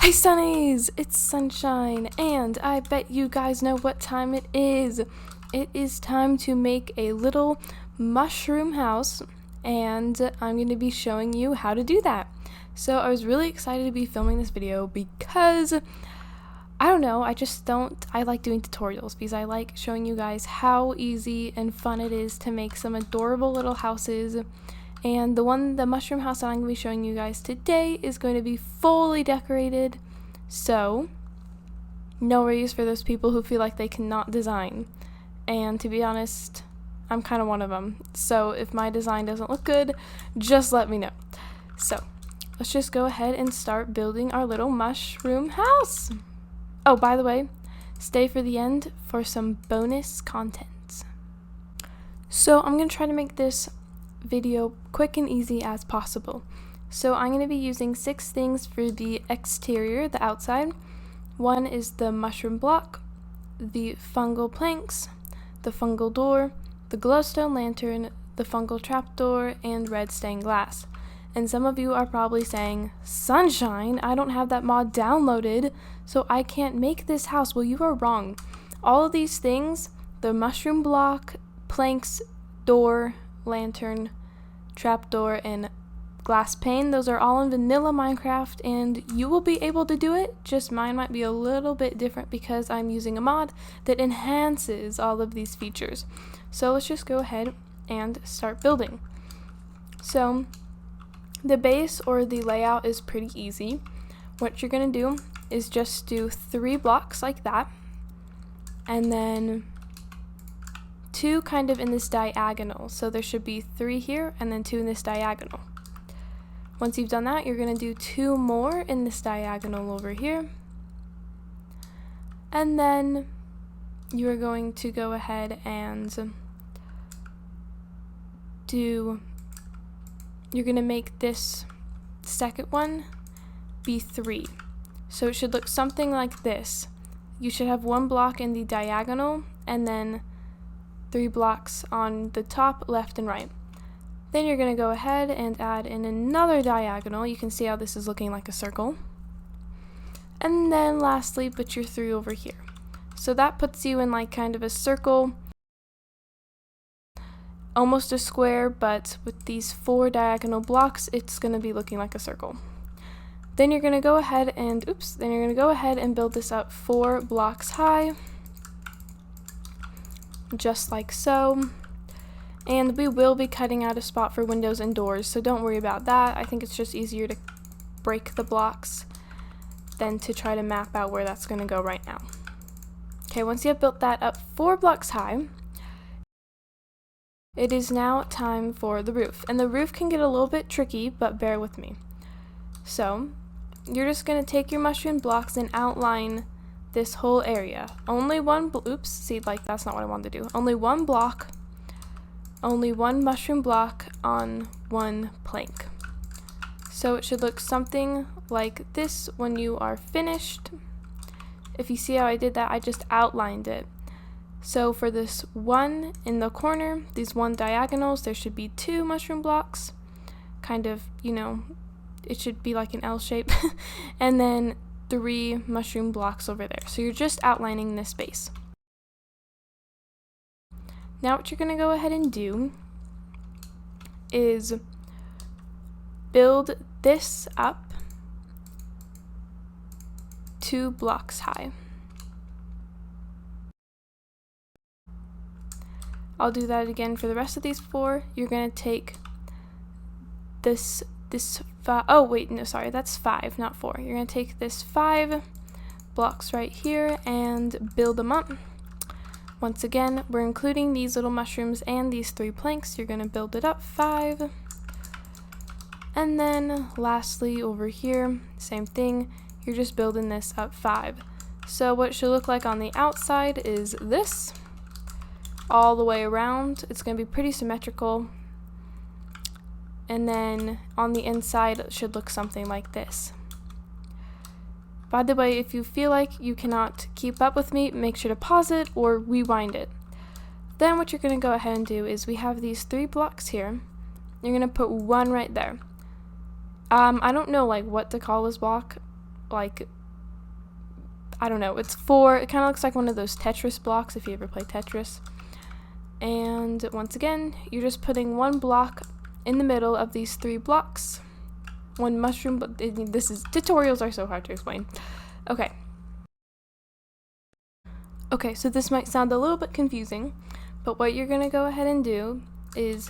Hey Sunnies, it's Sunshine, and I bet you guys know what time it is. It is time to make a little mushroom house, and I'm going to be showing you how to do that. So I was really excited to be filming this video because, I don't know, I like doing tutorials because I like showing you guys how easy and fun it is to make some adorable little houses. And the mushroom house that I'm going to be showing you guys today is going to be fully decorated. So, no worries for those people who feel like they cannot design. And to be honest, I'm kind of one of them. So if my design doesn't look good, just let me know. So, let's just go ahead and start building our little mushroom house. Oh, by the way, stay for the end for some bonus content. So I'm going to try to make this video quick and easy as possible. So I'm going to be using 6 things for the exterior, the outside. One is the mushroom block, the fungal planks, the fungal door, the glowstone lantern, the fungal trapdoor, and red stained glass. And some of you are probably saying, Sunshine, I don't have that mod downloaded, so I can't make this house. Well, you are wrong. All of these things, the mushroom block, planks, door, lantern, trapdoor, and glass pane, those are all in vanilla Minecraft, and you will be able to do it, just mine might be a little bit different because I'm using a mod that enhances all of these features. So let's just go ahead and start building. So the base or the layout is pretty easy. What you're going to do is just do 3 blocks like that, and then 2 kind of in this diagonal. So there should be 3 here and then 2 in this diagonal. Once you've done that, you're going to do 2 more in this diagonal over here. And then you're going to go ahead and you're going to make this second one be 3. So it should look something like this. You should have 1 block in the diagonal and then 3 blocks on the top, left, and right. Then you're going to go ahead and add in another diagonal. You can see how this is looking like a circle. And then lastly, put your 3 over here. So that puts you in like kind of a circle, almost a square, but with these 4 diagonal blocks, it's going to be looking like a circle. Then you're going to go ahead and, build this up 4 blocks high, just like so. And we will be cutting out a spot for windows and doors, so don't worry about that. I think it's just easier to break the blocks than to try to map out where that's going to go right now. Okay, once you have built that up 4 blocks high, it is now time for the roof. And the roof can get a little bit tricky, but bear with me. So, you're just going to take your mushroom blocks and outline this whole area. Only one, that's not what I wanted to do. Only 1 block, only 1 mushroom block on 1 plank. So it should look something like this when you are finished. If you see how I did that, I just outlined it. So for this one in the corner, these 1 diagonals, there should be 2 mushroom blocks. Kind of, it should be like an L shape. And then 3 mushroom blocks over there. So you're just outlining this space. Now what you're going to go ahead and do is build this up 2 blocks high. I'll do that again for the rest of these 4. You're going to take that's 5, not 4. You're going to take this 5 blocks right here and build them up. Once again, we're including these little mushrooms and these 3 planks. You're going to build it up 5. And then lastly over here, same thing. You're just building this up 5. So what it should look like on the outside is this. All the way around. It's going to be pretty symmetrical. And then on the inside, it should look something like this. By the way, if you feel like you cannot keep up with me, make sure to pause it or rewind it. Then what you're going to go ahead and do is we have these 3 blocks here. You're going to put 1 right there. I don't know what to call this block. like, I don't know, it's 4, it kind of looks like one of those Tetris blocks if you ever play Tetris. And once again, you're just putting 1 block in the middle of these 3 blocks. 1 mushroom, but tutorials are so hard to explain. Okay. Okay, so this might sound a little bit confusing, but what you're going to go ahead and do is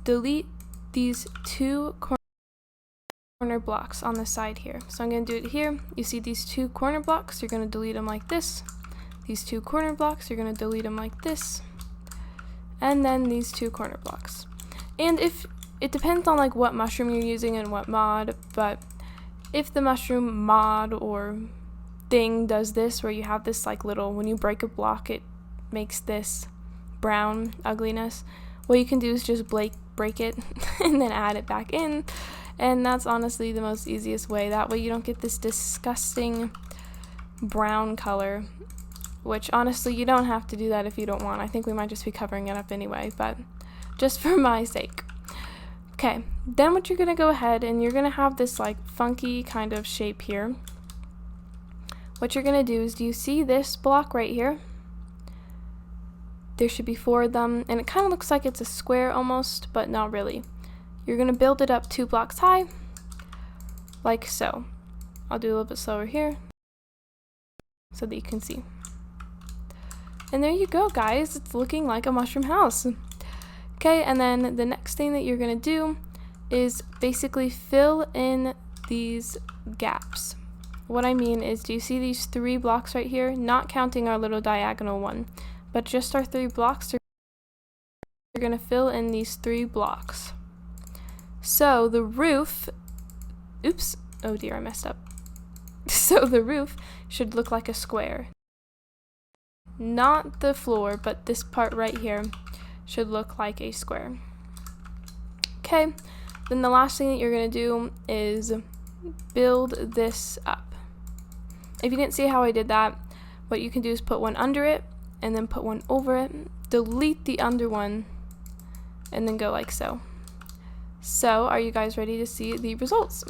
delete these 2 corner blocks on the side here. So I'm going to do it here. You see these 2 corner blocks, you're going to delete them like this. These 2 corner blocks, you're going to delete them like this. And then these 2 corner blocks. And if it depends on like what mushroom you're using and what mod, but if the mushroom mod or thing does this, where you have this like little, when you break a block it makes this brown ugliness, what you can do is just break it and then add it back in, and that's honestly the most easiest way. That way you don't get this disgusting brown color, which honestly you don't have to do that if you don't want. I think we might just be covering it up anyway, but just for my sake. Okay, then what you're gonna go ahead and you're gonna have this like funky kind of shape here. What you're going to do is, do you see this block right here? There should be 4 of them, and it kind of looks like it's a square almost, but not really. You're going to build it up 2 blocks high, like so. I'll do a little bit slower here, so that you can see. And there you go, guys. It's looking like a mushroom house. Okay, and then the next thing that you're going to do is basically fill in these gaps. What I mean is, do you see these 3 blocks right here? Not counting our little diagonal one, but just our 3 blocks. You're going to fill in these 3 blocks. So the roof, oops, oh dear, I messed up. So the roof should look like a square. Not the floor, but this part right here should look like a square. Okay, then the last thing that you're going to do is build this up. If you didn't see how I did that, what you can do is put 1 under it, and then put 1 over it, delete the under one, and then go like so. So, are you guys ready to see the results?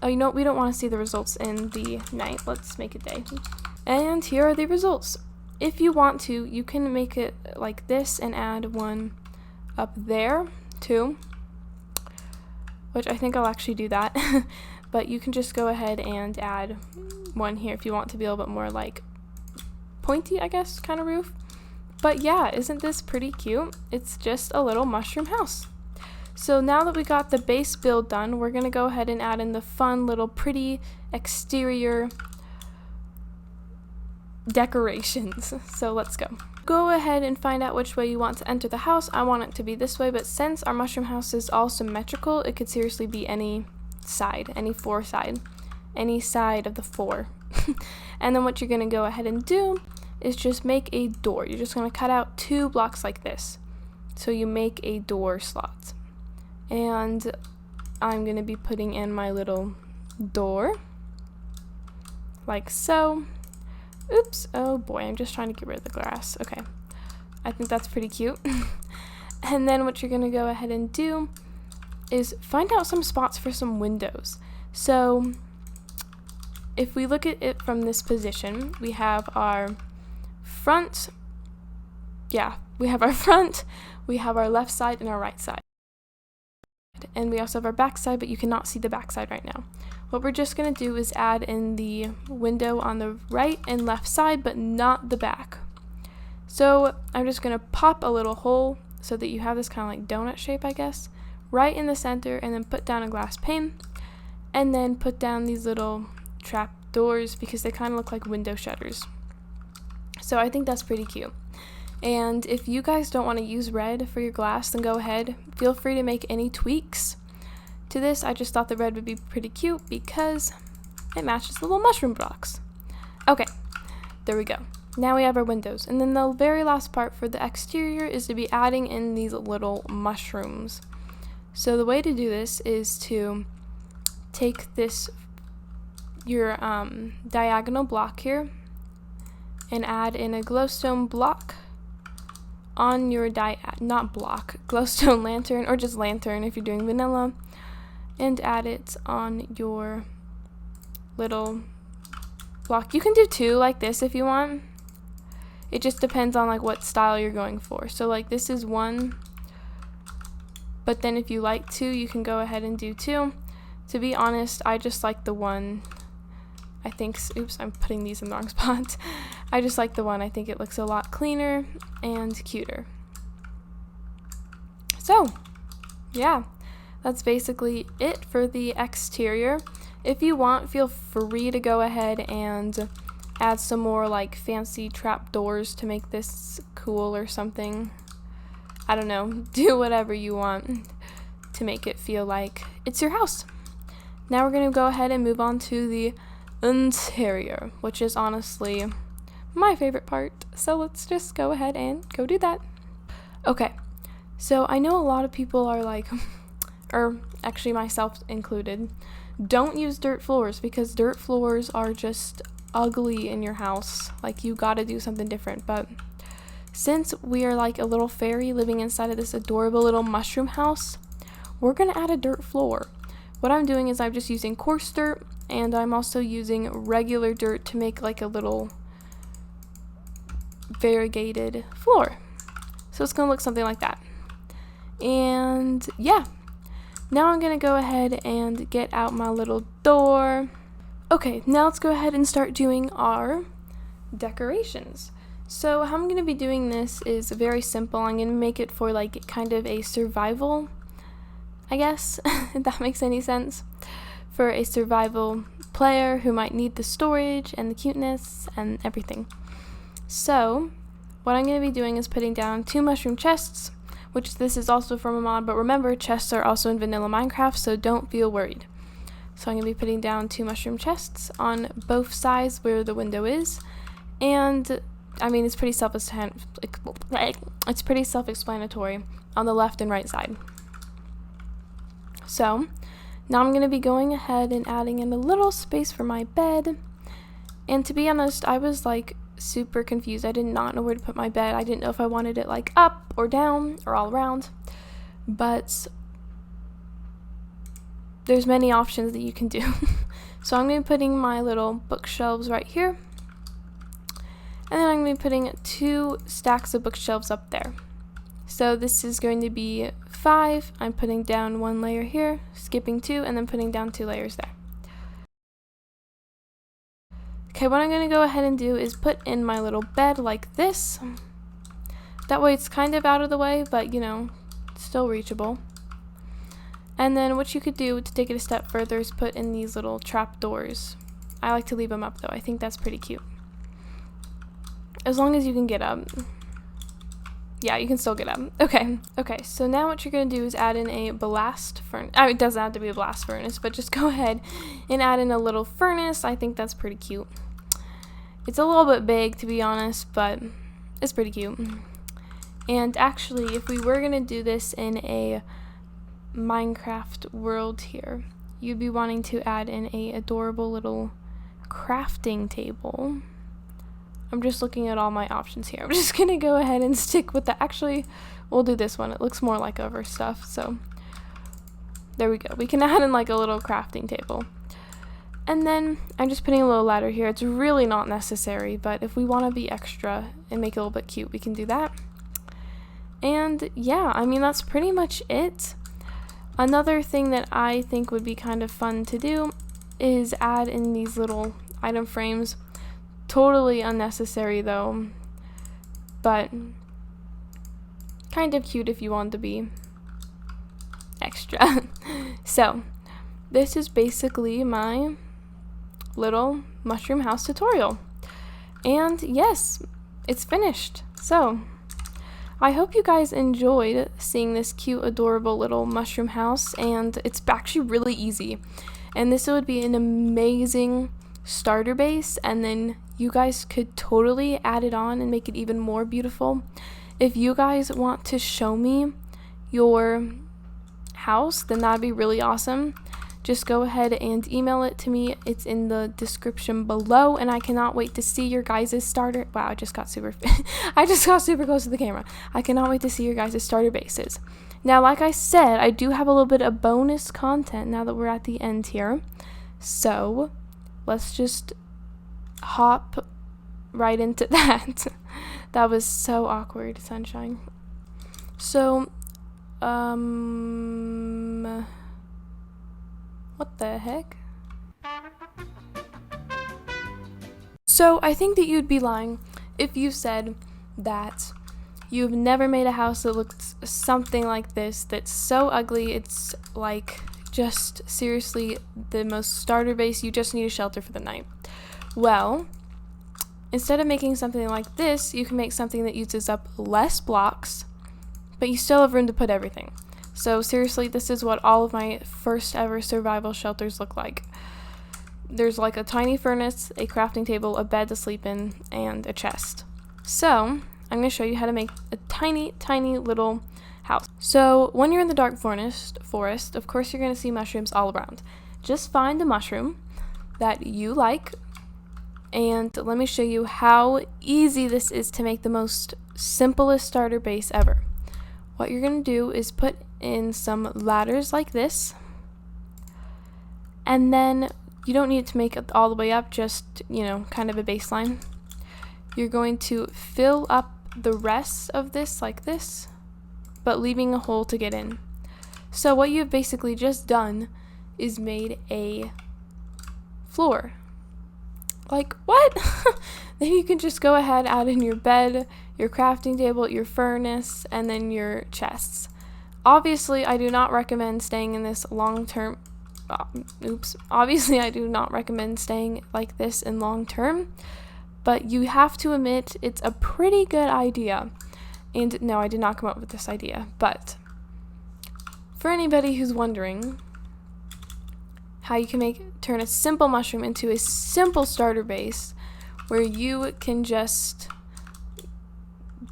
Oh, you know what? We don't want to see the results in the night. Let's make it day. And here are the results. If you want to, you can make it like this and add 1 up there, too. Which I think I'll actually do that. But you can just go ahead and add 1 here if you want to be a little bit more like pointy, I guess, kind of roof. But yeah, isn't this pretty cute? It's just a little mushroom house. So now that we got the base build done, we're going to go ahead and add in the fun little pretty exterior decorations. So let's go. Go ahead and find out which way you want to enter the house. I want it to be this way, but since our mushroom house is all symmetrical, it could seriously be any side, any 4 side, any side of the 4. And then what you're going to go ahead and do is just make a door. You're just going to cut out 2 blocks like this. So you make a door slot. And I'm going to be putting in my little door like so. Oops, oh boy, I'm just trying to get rid of the grass. Okay, I think that's pretty cute. And then what you're going to go ahead and do is find out some spots for some windows. So if we look at it from this position, we have our front, we have our left side and our right side. And we also have our back side, but you cannot see the back side right now. What we're just going to do is add in the window on the right and left side, but not the back. So I'm just going to pop a little hole so that you have this kind of like donut shape, I guess, right in the center, and then put down a glass pane, and then put down these little trap doors because they kind of look like window shutters. So I think that's pretty cute. And if you guys don't want to use red for your glass, then go ahead. Feel free to make any tweaks to this. I just thought the red would be pretty cute because it matches the little mushroom blocks. Okay, there we go. Now we have our windows. And then the very last part for the exterior is to be adding in these little mushrooms. So the way to do this is to take your diagonal block here and add in a glowstone block on your glowstone lantern, or just lantern if you're doing vanilla, and add it on your little block. You can do 2 like this if you want. It just depends on like what style you're going for. So like this is 1, but then if you like 2, you can go ahead and do 2. To be honest, I just like the 1. I think, oops, I'm putting these in the wrong spot. I just like the 1. I think it looks a lot cleaner and cuter. So, yeah, that's basically it for the exterior. If you want, feel free to go ahead and add some more like fancy trap doors to make this cool or something. I don't know, do whatever you want to make it feel like it's your house. Now we're going to go ahead and move on to the interior, which is honestly my favorite part. So let's just go ahead and go do that. Okay, so I know a lot of people are like, or actually myself included, don't use dirt floors because dirt floors are just ugly in your house. Like, you gotta do something different. But since we are like a little fairy living inside of this adorable little mushroom house, we're gonna add a dirt floor. What I'm doing is I'm just using coarse dirt, and I'm also using regular dirt to make like a little variegated floor. So it's gonna look something like that. And yeah, now I'm gonna go ahead and get out my little door. Okay, now let's go ahead and start doing our decorations. So how I'm gonna be doing this is very simple. I'm gonna make it for like kind of a survival, I guess, if that makes any sense, for a survival player who might need the storage and the cuteness and everything. So what I'm going to be doing is putting down 2 mushroom chests, which this is also from a mod, but remember, chests are also in vanilla Minecraft, so don't feel worried. So I'm going to be putting down 2 mushroom chests on both sides where the window is, and I mean, it's pretty self-explanatory on the left and right side. So now I'm going to be going ahead and adding in a little space for my bed. And to be honest, I was like super confused. I did not know where to put my bed. I didn't know if I wanted it like up or down or all around. But there's many options that you can do. So I'm going to be putting my little bookshelves right here. And then I'm going to be putting 2 stacks of bookshelves up there. So this is going to be 5. I'm putting down 1 layer here, skipping 2, and then putting down 2 layers there. Okay, what I'm going to go ahead and do is put in my little bed like this. That way it's kind of out of the way, but you know, still reachable. And then what you could do to take it a step further is put in these little trap doors. I like to leave them up though. I think that's pretty cute. As long as you can get up. Yeah, you can still get up. Okay, so now what you're going to do is add in a blast furnace. It doesn't have to be a blast furnace, but just go ahead and add in a little furnace. I think that's pretty cute. It's a little bit big, to be honest, but it's pretty cute. And actually, if we were going to do this in a Minecraft world here, you'd be wanting to add in a adorable little crafting table. I'm just looking at all my options here. I'm just gonna go ahead and stick with the, actually, we'll do this one. It looks more like other stuff, so there we go. We can add in like a little crafting table. And then I'm just putting a little ladder here. It's really not necessary, but if we want to be extra and make it a little bit cute, we can do that. And yeah, I mean, that's pretty much it. Another thing that I think would be kind of fun to do is add in these little item frames. Totally unnecessary though, but kind of cute if you want to be extra. So this is basically my little mushroom house tutorial, and yes, it's finished. So I hope you guys enjoyed seeing this cute, adorable little mushroom house, and it's actually really easy, and this would be an amazing starter base, and then you guys could totally add it on and make it even more beautiful. If you guys want to show me your house, then that'd be really awesome. Just go ahead and email it to me. It's in the description below, and I cannot wait to see your guys' starter. Wow, I just got super close to the camera. I cannot wait to see your guys' starter bases. Now, like I said, I do have a little bit of bonus content now that we're at the end here. So let's just hop right into that. That was so awkward, Sunshine. So, what the heck? So, I think that you'd be lying if you said that you've never made a house that looks something like this, that's so ugly, it's like just seriously the most starter base, you just need a shelter for the night. Well, instead of making something like this, you can make something that uses up less blocks, but you still have room to put everything. So seriously, this is what all of my first ever survival shelters look like. There's like a tiny furnace, a crafting table, a bed to sleep in, and a chest. So I'm going to show you how to make a tiny, tiny little house. So when you're in the dark forest, of course you're going to see mushrooms all around. Just find a mushroom that you like, and let me show you how easy this is to make the most simplest starter base ever. What you're going to do is put in some ladders like this, and then you don't need to make it all the way up, just, kind of a baseline. You're going to fill up the rest of this like this, but leaving a hole to get in. So what you've basically just done is made a floor. Like, what? Then you can just go ahead, add in your bed, your crafting table, your furnace, and then your chests. Obviously, I do not recommend staying in this long-term. Obviously, I do not recommend staying like this in long-term, but you have to admit it's a pretty good idea. And no, I did not come up with this idea, but for anybody who's wondering how you can turn a simple mushroom into a simple starter base where you can just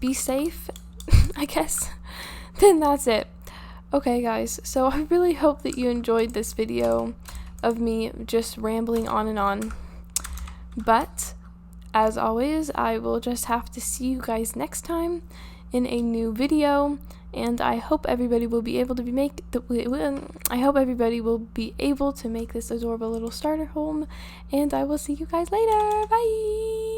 be safe, I guess, then that's it. Okay, guys, so I really hope that you enjoyed this video of me just rambling on and on. But as always, I will just have to see you guys next time in a new video, and I hope everybody will be able to make this adorable little starter home, and I will see you guys later. Bye.